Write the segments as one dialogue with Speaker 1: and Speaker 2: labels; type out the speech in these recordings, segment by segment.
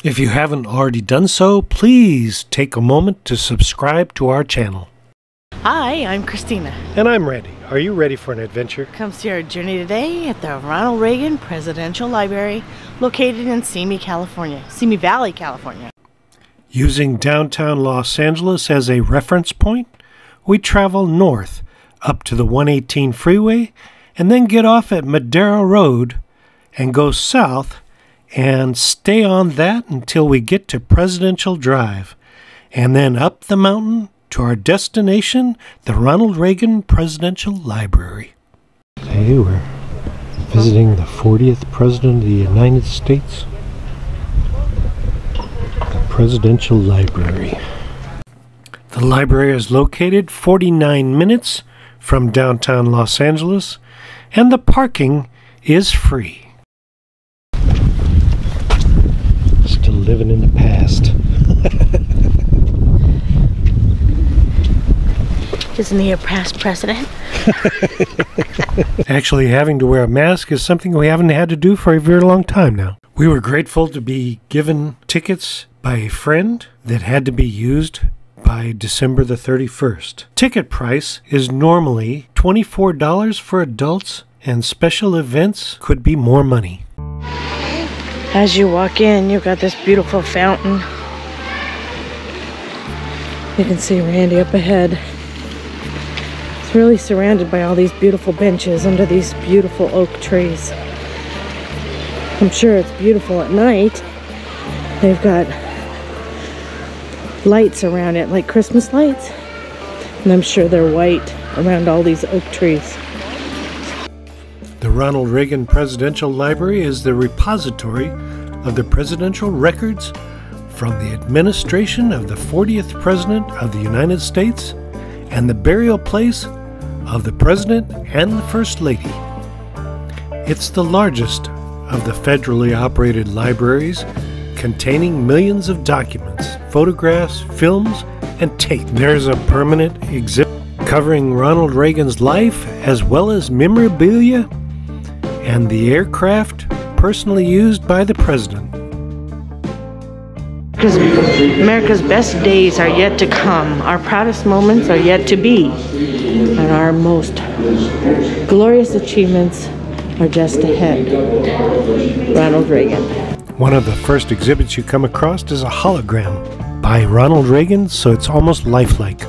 Speaker 1: If you haven't already done so, please take a moment to subscribe to our channel.
Speaker 2: Hi, I'm Christina.
Speaker 1: And I'm Randy. Are you ready for an adventure?
Speaker 2: Come see our journey today at the Ronald Reagan Presidential Library, located in Simi Valley, California.
Speaker 1: Using downtown Los Angeles as a reference point, we travel north up to the 118 freeway and then get off at Madero Road and go south and stay on that until we get to Presidential Drive, and then up the mountain to our destination, the Ronald Reagan Presidential Library. Today we're visiting the 40th President of the United States, the Presidential Library. The library is located 49 minutes from downtown Los Angeles, and the parking is free. Still living in the past.
Speaker 2: Isn't he a past president?
Speaker 1: Actually, having to wear a mask is something we haven't had to do for a very long time now. We were grateful to be given tickets by a friend that had to be used by December the 31st. Ticket price is normally $24 for adults, and special events could be more money.
Speaker 2: As you walk in, you've got this beautiful fountain. You can see Randy up ahead. It's really surrounded by all these beautiful benches under these beautiful oak trees. I'm sure it's beautiful at night. They've got lights around it, like Christmas lights. And I'm sure they're white around all these oak trees.
Speaker 1: The Ronald Reagan Presidential Library is the repository of the presidential records from the administration of the 40th President of the United States and the burial place of the President and the First Lady. It's the largest of the federally operated libraries, containing millions of documents, photographs, films, and tape. There's a permanent exhibit covering Ronald Reagan's life, as well as memorabilia and the aircraft personally used by the president.
Speaker 2: America's best days are yet to come. Our proudest moments are yet to be. And our most glorious achievements are just ahead. Ronald Reagan.
Speaker 1: One of the first exhibits you come across is a hologram by Ronald Reagan, so it's almost lifelike.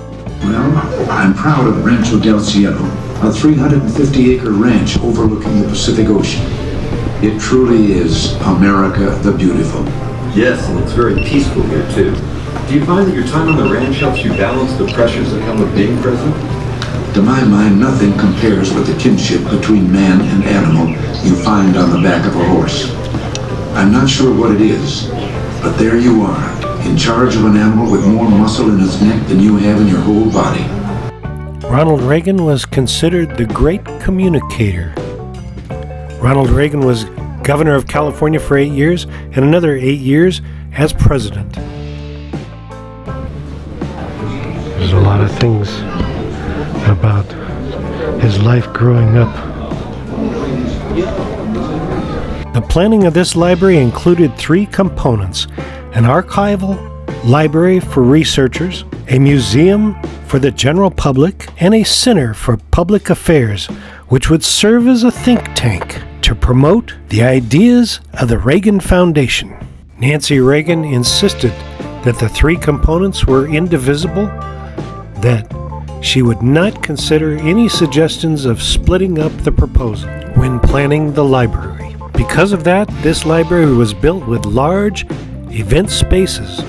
Speaker 3: Well, I'm proud of Rancho del Cielo, a 350-acre ranch overlooking the Pacific Ocean. It truly is America the Beautiful.
Speaker 4: Yes, and it's very peaceful here, too. Do you find that your time on the ranch helps you balance the pressures that come with being president?
Speaker 3: To my mind, nothing compares with the kinship between man and animal you find on the back of a horse. I'm not sure what it is, but there you are, in charge of an animal with more muscle in its neck than you have in your whole body.
Speaker 1: Ronald Reagan was considered the great communicator. Ronald Reagan was governor of California for 8 years and another 8 years as president. There's a lot of things about his life growing up. The planning of this library included 3 components: an archival library for researchers, a museum for the general public, and a center for public affairs, which would serve as a think tank to promote the ideas of the Reagan Foundation. Nancy Reagan insisted that the 3 components were indivisible, that she would not consider any suggestions of splitting up the proposal when planning the library. Because of that, this library was built with large event spaces.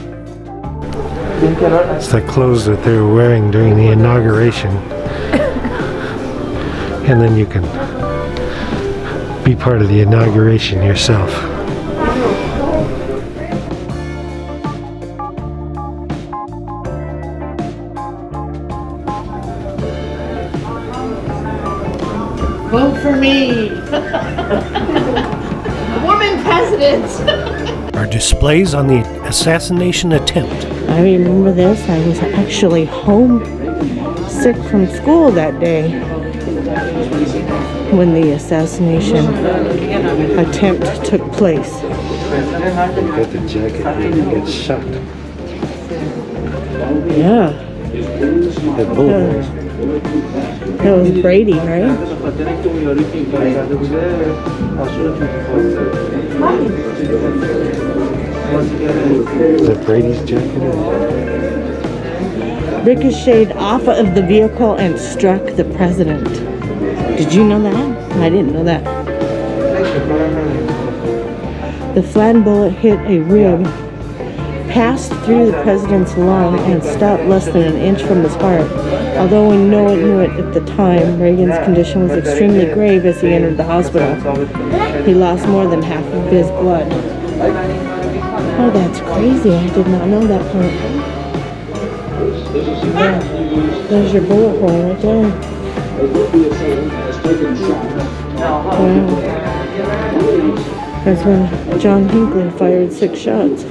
Speaker 1: It's the clothes that they were wearing during the inauguration. And then you can be part of the inauguration yourself.
Speaker 2: Vote for me! A woman president!
Speaker 1: Our displays on the assassination attempt.
Speaker 2: I remember this. I was actually homesick from school that day when the assassination attempt took place.
Speaker 1: got the jacket here, he gets shot.
Speaker 2: Yeah.
Speaker 1: That bullet holes.
Speaker 2: That was Brady, right?
Speaker 1: Is that Brady's jacket?
Speaker 2: Ricocheted off of the vehicle and struck the president. Did you know that? I didn't know that. The flattened bullet hit a rib, passed through the president's lung, and stopped less than an inch from his heart. Although we knew it at the time, Reagan's condition was extremely grave as he entered the hospital. He lost more than half of his blood. Oh, that's crazy. I did not know that part. Yeah. There's your bullet hole right there. Wow. That's when John Hinckley fired 6 shots.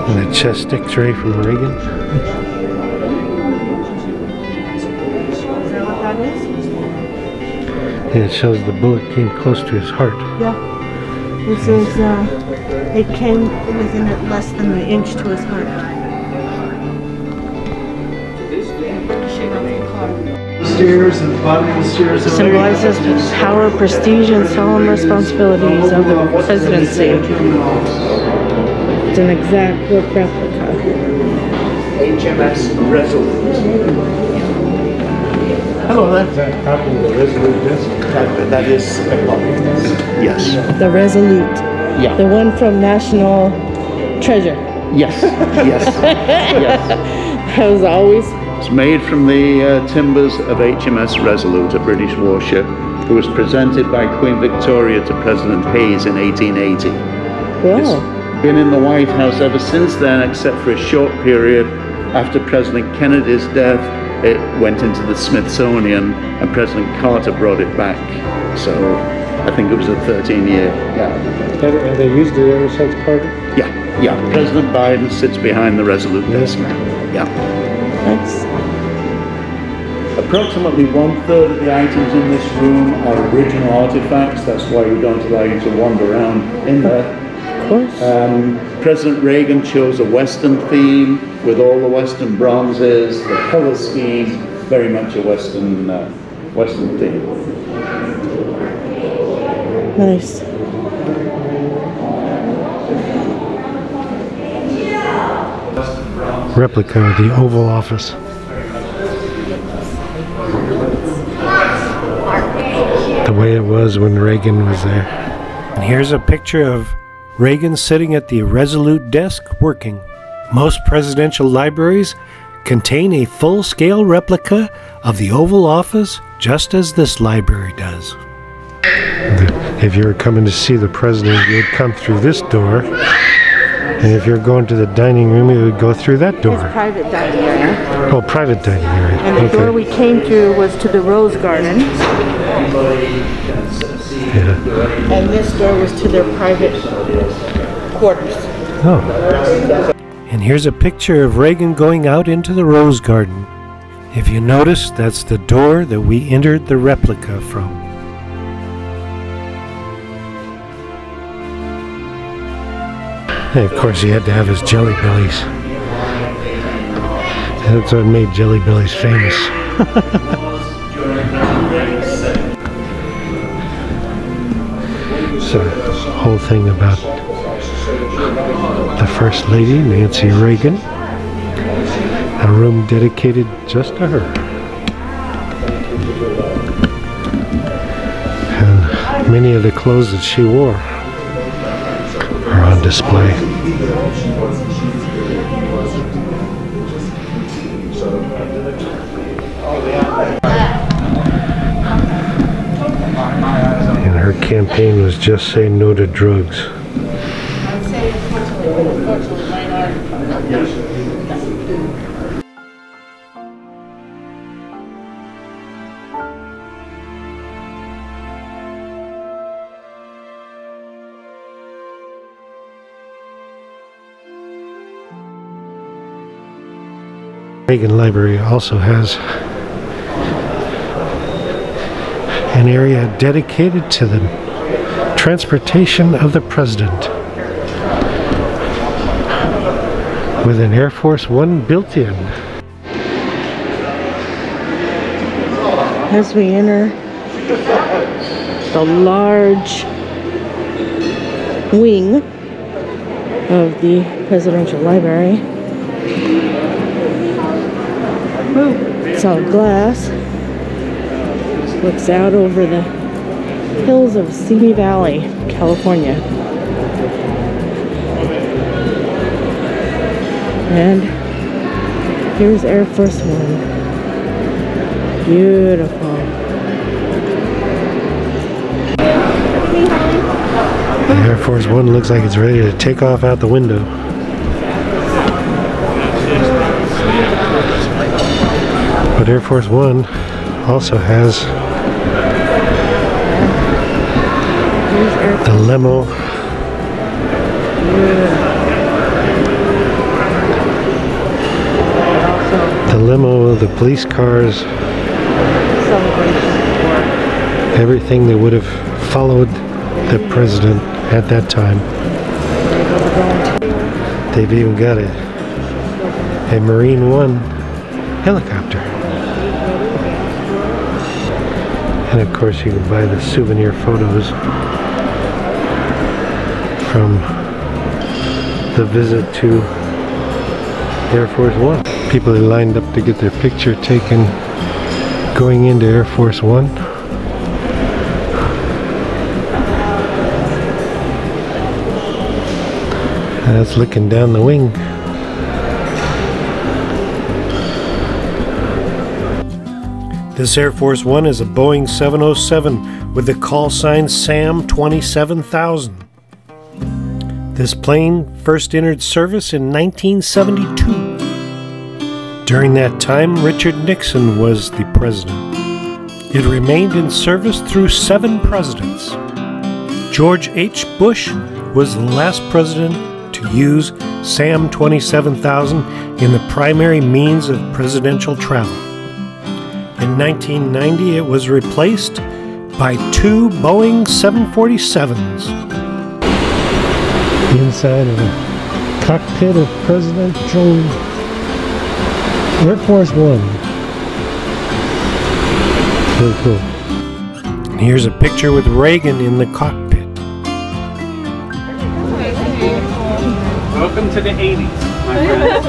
Speaker 1: And a chest X-ray from Reagan.
Speaker 2: Is that what that is?
Speaker 1: And it shows the bullet came close to his heart.
Speaker 2: Yeah. This is, it came within less than an inch to his heart.
Speaker 5: Stairs and bottom of the stairs.
Speaker 2: Symbolizes power, prestige, and solemn responsibilities of the presidency. It's an exact replica.
Speaker 5: HMS Resolute. Hello there.
Speaker 1: Is that a copy of the Resolute disc?
Speaker 5: That is a copy. Yes.
Speaker 2: The Resolute.
Speaker 5: Yeah.
Speaker 2: The one from National Treasure.
Speaker 5: Yes. Yes. Yes.
Speaker 2: That was always...
Speaker 6: It's made from the timbers of HMS Resolute, a British warship, who was presented by Queen Victoria to President Hayes in 1880.
Speaker 2: Wow.
Speaker 6: It's been in the White House ever since then, except for a short period. After President Kennedy's death, it went into the Smithsonian, and President Carter brought it back. So I think it was a 13-year gap.
Speaker 1: Have they used it ever since Carter?
Speaker 6: Yeah, yeah. President Biden sits behind the Resolute desk now. Yeah.
Speaker 2: Nice.
Speaker 6: Approximately 1/3 of the items in this room are original artifacts. That's why we don't allow you to wander around in there.
Speaker 2: Of course.
Speaker 6: President Reagan chose a Western theme with all the Western bronzes, the color scheme, very much a Western theme.
Speaker 2: Nice.
Speaker 1: Replica of the Oval Office. The way it was when Reagan was there. And here's a picture of Reagan sitting at the Resolute desk working. Most presidential libraries contain a full-scale replica of the Oval Office, just as this library does. If you were coming to see the president, you'd come through this door. And if you're going to the dining room, you would go through that door.
Speaker 2: It's private dining area.
Speaker 1: Oh, private dining area.
Speaker 2: And the door we came through was to the Rose Garden.
Speaker 1: Yeah.
Speaker 2: And this door was to their private quarters.
Speaker 1: Oh. And here's a picture of Reagan going out into the Rose Garden. If you notice, that's the door that we entered the replica from. And of course, he had to have his Jelly Bellies. That's what made Jelly Bellies famous. So, the whole thing about the First Lady Nancy Reagan. A room dedicated just to her. And many of the clothes that she wore are on display. And her campaign was just say no to drugs. Reagan Library also has an area dedicated to the transportation of the president, with an Air Force One built in.
Speaker 2: As we enter the large wing of the Presidential Library, it's all glass. Looks out over the hills of Simi Valley, California. And here's Air Force One. Beautiful.
Speaker 1: The Air Force One looks like it's ready to take off out the window. But Air Force One also has the limo. The limo, the police cars, everything that would have followed the president at that time. They've even got a Marine One helicopter. And of course you can buy the souvenir photos from the visit to Air Force One. People are lined up to get their picture taken going into Air Force One. And that's looking down the wing. This Air Force One is a Boeing 707 with the call sign SAM 27000. This plane first entered service in 1972. During that time, Richard Nixon was the president. It remained in service through 7 presidents. George H. Bush was the last president to use SAM 27000 in the primary means of presidential travel. In 1990, it was replaced by 2 Boeing 747s. The inside of a cockpit of presidential Air Force One. Very cool. And here's a picture with Reagan in the cockpit.
Speaker 7: Welcome to the 80s, my friends.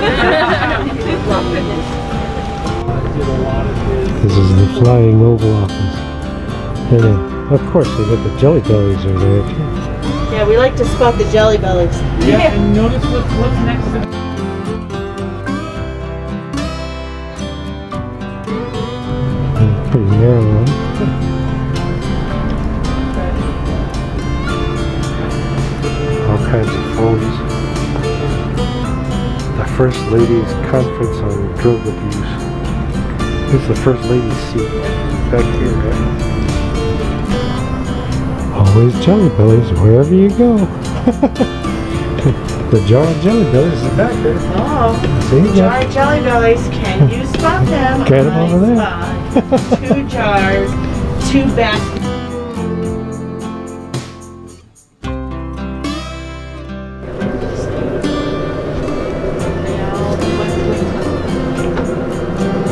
Speaker 1: This is the Flying Oval Office. And of course, they got the Jelly Bellies are there too.
Speaker 2: Yeah, we like to spot the Jelly Bellies.
Speaker 7: Yeah, and notice what's next to
Speaker 1: Pretty narrow one. All kinds of phones. The First Lady's Conference on Drug Abuse. This is the First Lady's seat back here, right? Always Jelly Bellies wherever you go. The jar of Jelly Bellies is back there.
Speaker 2: Oh,
Speaker 1: see,
Speaker 2: jar of Jelly Bellies. Can you spot them?
Speaker 1: Get them over there.
Speaker 2: Spot. 2 jars, 2 baskets.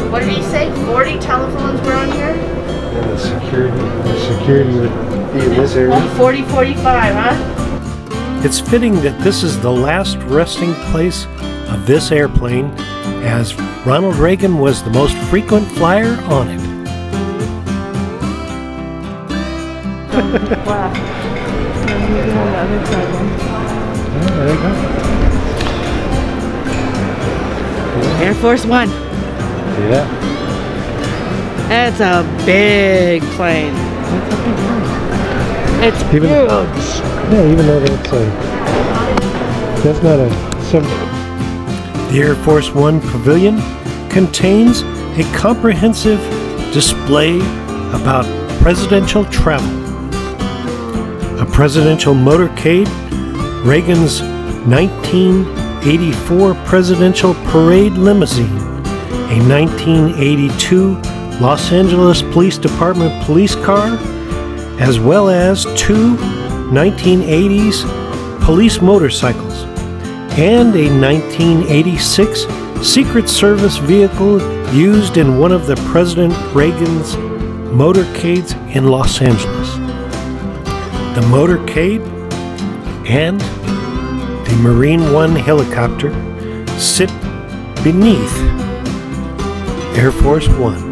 Speaker 2: What did he say? 40 telephones were on here?
Speaker 1: And the security would be in this area.
Speaker 2: 40, 45, huh?
Speaker 1: It's fitting that this is the last resting place of this airplane, as Ronald Reagan was the most frequent flyer on it.
Speaker 2: Wow.
Speaker 1: There you go.
Speaker 2: Air Force One.
Speaker 1: Yeah.
Speaker 2: That's a big plane. It's huge.
Speaker 1: Yeah, even though that's not a 7. The Air Force One pavilion contains a comprehensive display about presidential travel. A presidential motorcade, Reagan's 1984 presidential parade limousine, a 1982 Los Angeles Police Department police car, as well as 2 1980s police motorcycles, and a 1986 Secret Service vehicle used in one of the President Reagan's motorcades in Los Angeles. The motorcade and the Marine One helicopter sit beneath Air Force One.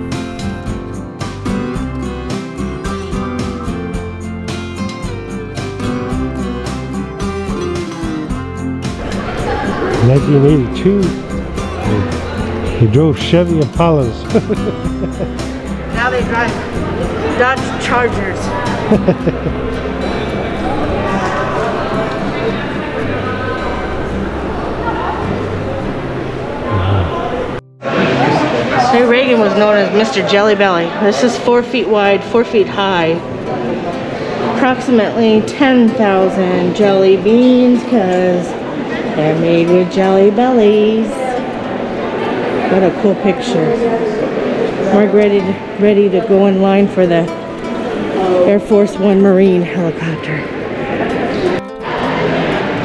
Speaker 1: In 1982, he drove Chevy Impalas.
Speaker 2: Now they drive Dodge Chargers. Reagan was known as Mr. Jelly Belly. This is 4 feet wide, 4 feet high. Approximately 10,000 jelly beans, because they're made with jelly bellies. What a cool picture. We're ready to go in line for the Air Force One Marine helicopter.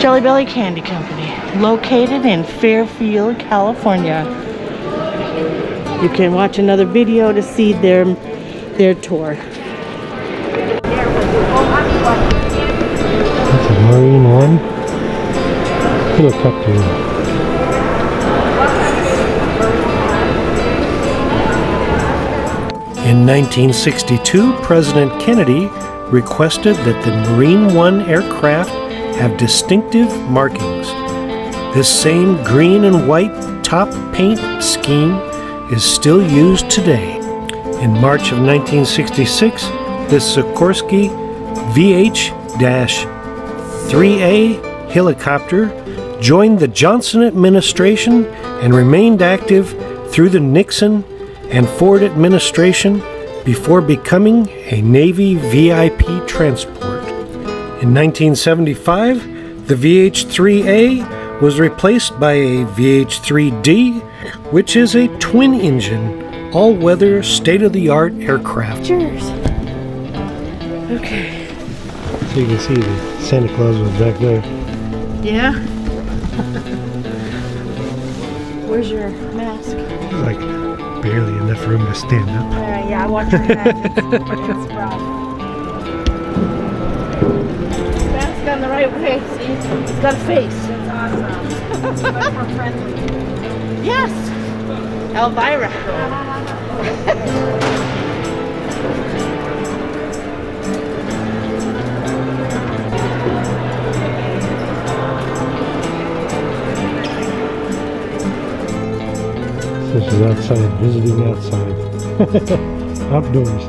Speaker 2: Jelly Belly Candy Company, located in Fairfield, California. You can watch another video to see their tour.
Speaker 1: That's a Marine One helicopter. In 1962, President Kennedy requested that the Marine One aircraft have distinctive markings. This same green and white top paint scheme is still used today. In March of 1966, the Sikorsky VH-3A helicopter joined the Johnson administration and remained active through the Nixon and Ford administration before becoming a Navy VIP transport. In 1975, the VH-3A was replaced by a VH-3D, which is a twin-engine, all-weather, state-of-the-art aircraft.
Speaker 2: Cheers. Okay.
Speaker 1: So you can see the Santa Claus was back there.
Speaker 2: Yeah? Where's your mask?
Speaker 1: Like barely enough room to stand up.
Speaker 2: Yeah, I watch your head. It's rough. Mask on the right way, see? It's got a face. That's awesome. But we're friendly. Yes! Elvira.
Speaker 1: So she's outside, visiting outside. Outdoors.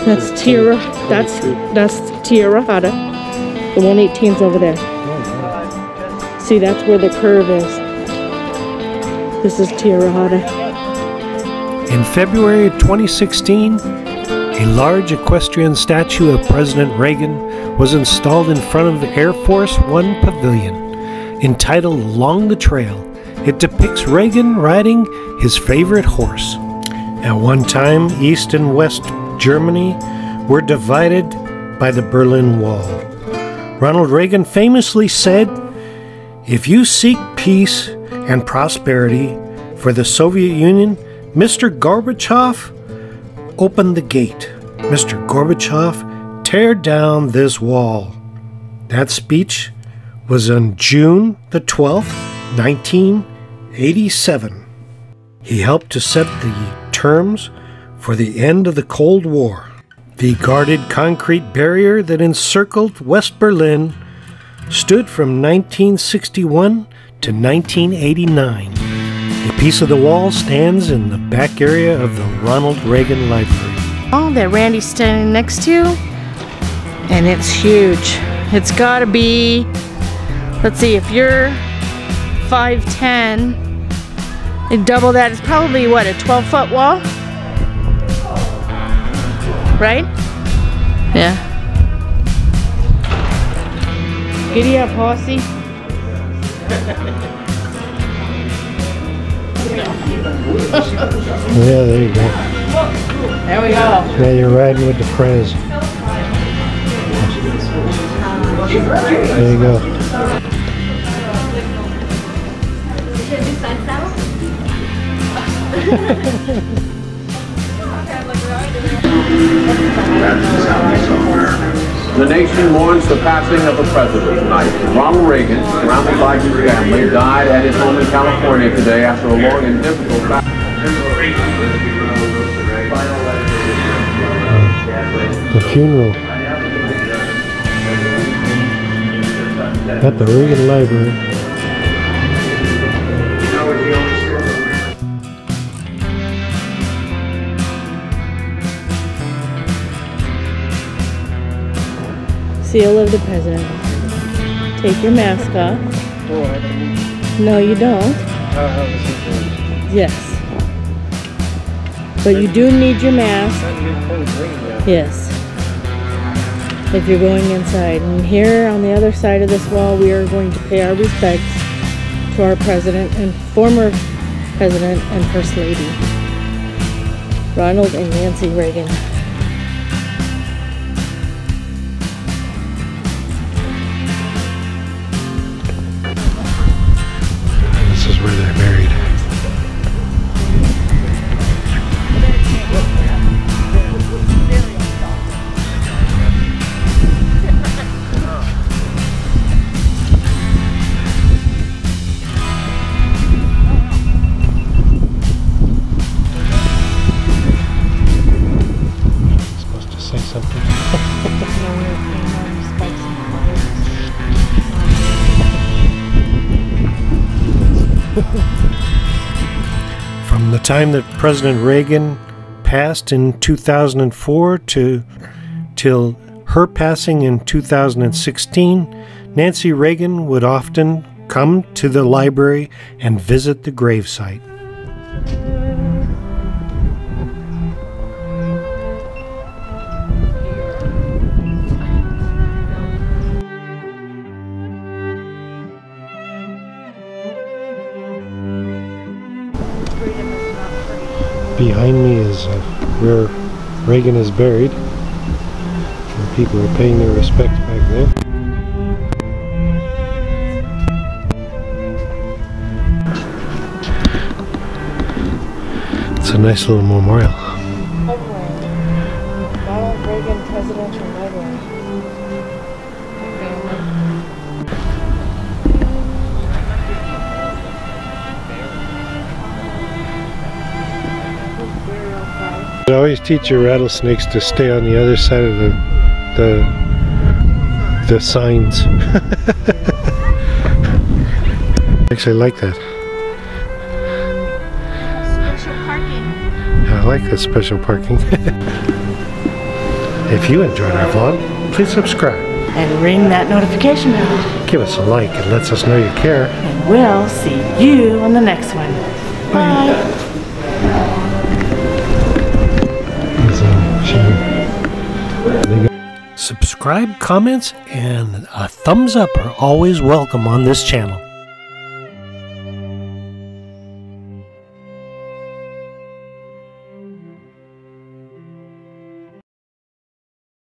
Speaker 2: That's Tierra. That's Tierra Hada. The 118's over there. See, that's where the curve is. This is Tierra Hada.
Speaker 1: In February 2016, a large equestrian statue of President Reagan was installed in front of the Air Force One Pavilion. Entitled Along the Trail, it depicts Reagan riding his favorite horse. At one time, East and West Germany were divided by the Berlin Wall. Ronald Reagan famously said, "If you seek peace and prosperity for the Soviet Union, Mr. Gorbachev, open the gate. Mr. Gorbachev, tear down this wall." That speech was on June the 12th, 1987. He helped to set the terms for the end of the Cold War. The guarded concrete barrier that encircled West Berlin stood from 1961 to 1989. A piece of the wall stands in the back area of the Ronald Reagan Library.
Speaker 2: Oh, that Randy's standing next to, and it's huge. It's gotta be, let's see, if you're 5'10", double that, it's probably what, a 12-foot wall? Right? Yeah. Giddy up, horsey.
Speaker 1: Yeah, there you go.
Speaker 2: There we go.
Speaker 1: Now you're riding with the Prez. There you go.
Speaker 8: The nation mourns the passing of a president tonight. Ronald Reagan, surrounded by his family, died at his home in California today after a long and difficult battle.
Speaker 1: The funeral at the Reagan Library.
Speaker 2: Seal of the president. Take your mask off. No, you don't. Yes. But you do need your mask. Yes. If you're going inside. And here on the other side of this wall, we are going to pay our respects to our president and former president and first lady, Ronald and Nancy Reagan.
Speaker 1: This is where they're married. Supposed to say something. From the time that President Reagan passed in 2004 till her passing in 2016, Nancy Reagan would often come to the library and visit the gravesite. Behind me is where Reagan is buried, and people are paying their respects back there. It's a nice little memorial.
Speaker 2: Ronald Reagan Presidential Library.
Speaker 1: You always teach your rattlesnakes to stay on the other side of the signs. Actually, I like that.
Speaker 2: Special parking.
Speaker 1: I like the special parking. If you enjoyed our vlog, please subscribe.
Speaker 2: And ring that notification bell.
Speaker 1: Give us a like, it lets us know you care.
Speaker 2: And we'll see you on the next one. Bye.
Speaker 1: Subscribe, comments, and a thumbs up are always welcome on this channel.